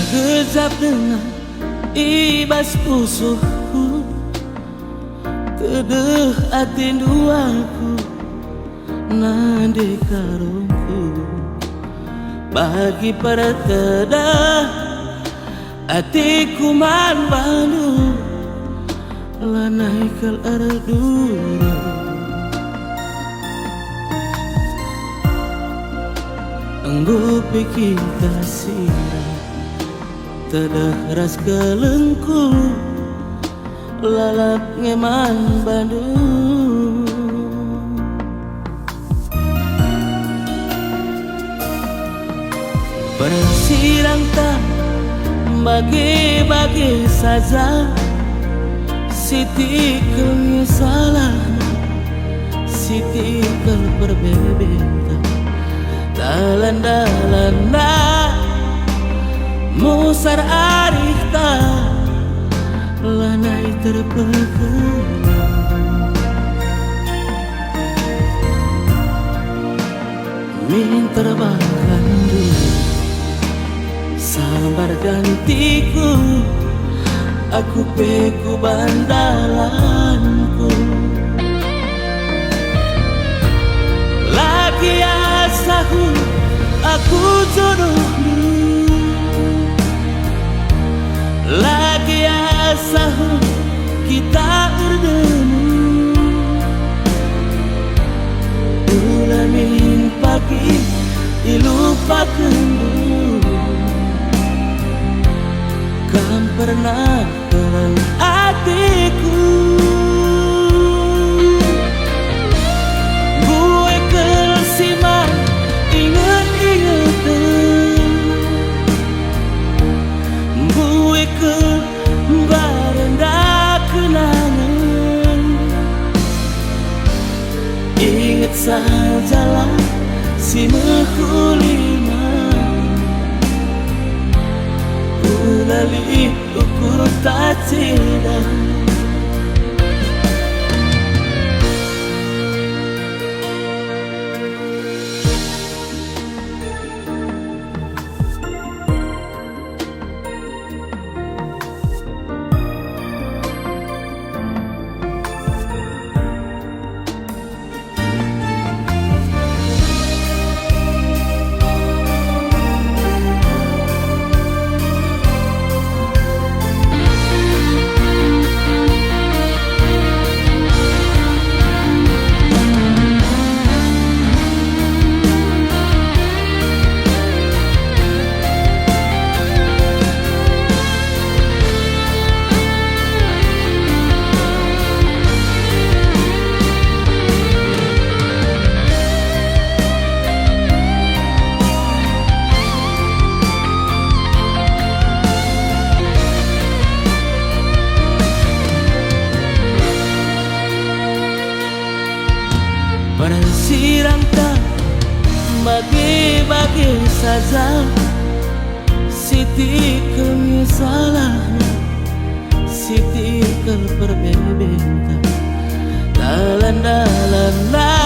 Terhejap dengan ibas pusuhku, tedeh hati duaku nande karungku. Bagi para tedah hatiku man bandu lanai kal arduru. Enggu pikir kasih tedah ras kelengku lalap ngeman bandu. Bersirang tak bagi-bagi saja Siti salah, Siti berbeda Dalan-dalana musar arikta lanai terpegel. Min terbangkan dulu sabar gantiku, aku peku bandalanku. Lagi asahu aku jodohmu, lagi asahu kita bertemu. Ulamin pagi dilupakan dulu, kan pernah terang hatiku. Gue kelsiman inget-ingetan, gue ke barenda kenangan. Ingat sajalah si mekuliman, ulali ukur tak tidak. Bersirang tak bagi-bagi saja Siti salah, Siti berbeda dalan-dalana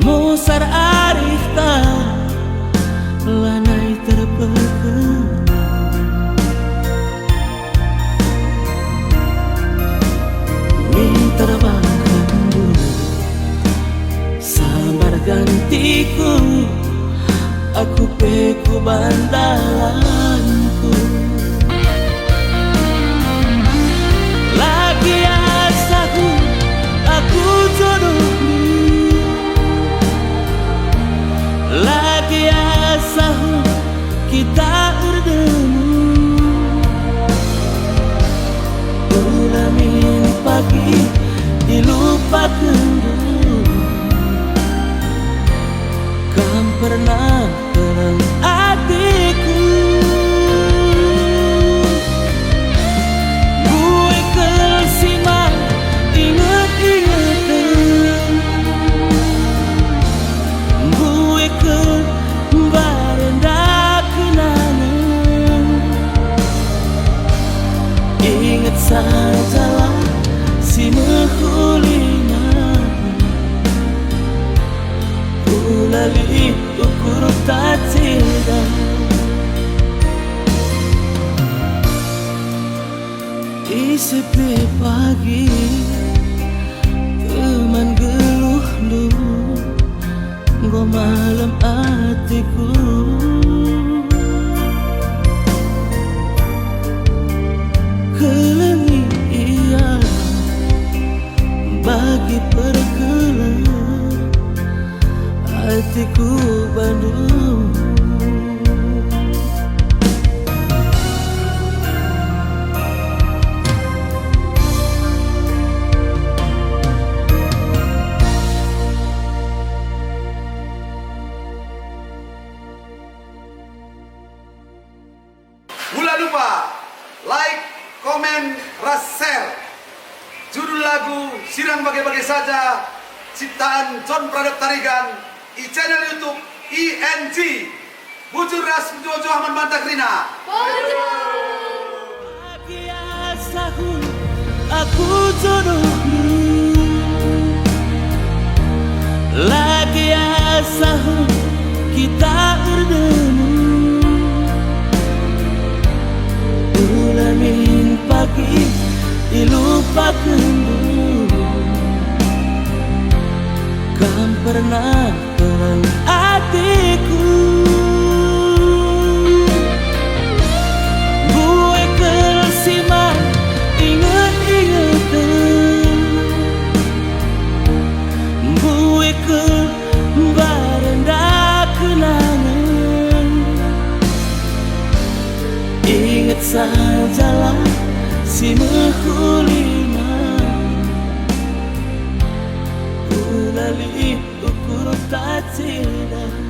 musar arifta lanai terpegel. Min terbangkan dulu sabar gantiku, aku peku bandalanku. Lagi asaku aku jodohmu, lagi asaku kita bertemu. Ulamin pagi dilupakan dulu, kan pernah terang hatiku. Gue kelsiman inget-ingetan, gue ke barenda kenangan. Ingat sajalah si mekuliman, ulali ukur tak tidak. sepi pagi, teman geluh lu, nggo malam hatiku. Kelengi iya bagi perkelan hatiku Bandung. Mula lupa like, komen, share. Judul lagu Sirang Bagai-Bagai Saja ciptaan John Pradap Tarigan di channel YouTube ING. Bujur ras Jojo Ahmad Mantakrina. Bahagia sahur aku jodohmu, lagi sahur kita bertemu. Ulamin pagi dilupakan dulu, kan pernah terang hatiku. Gue kelsiman inget-ingetan, gue ke barenda kenangan. Ingat sajalah si mehulina, ulali ukur tak tidak.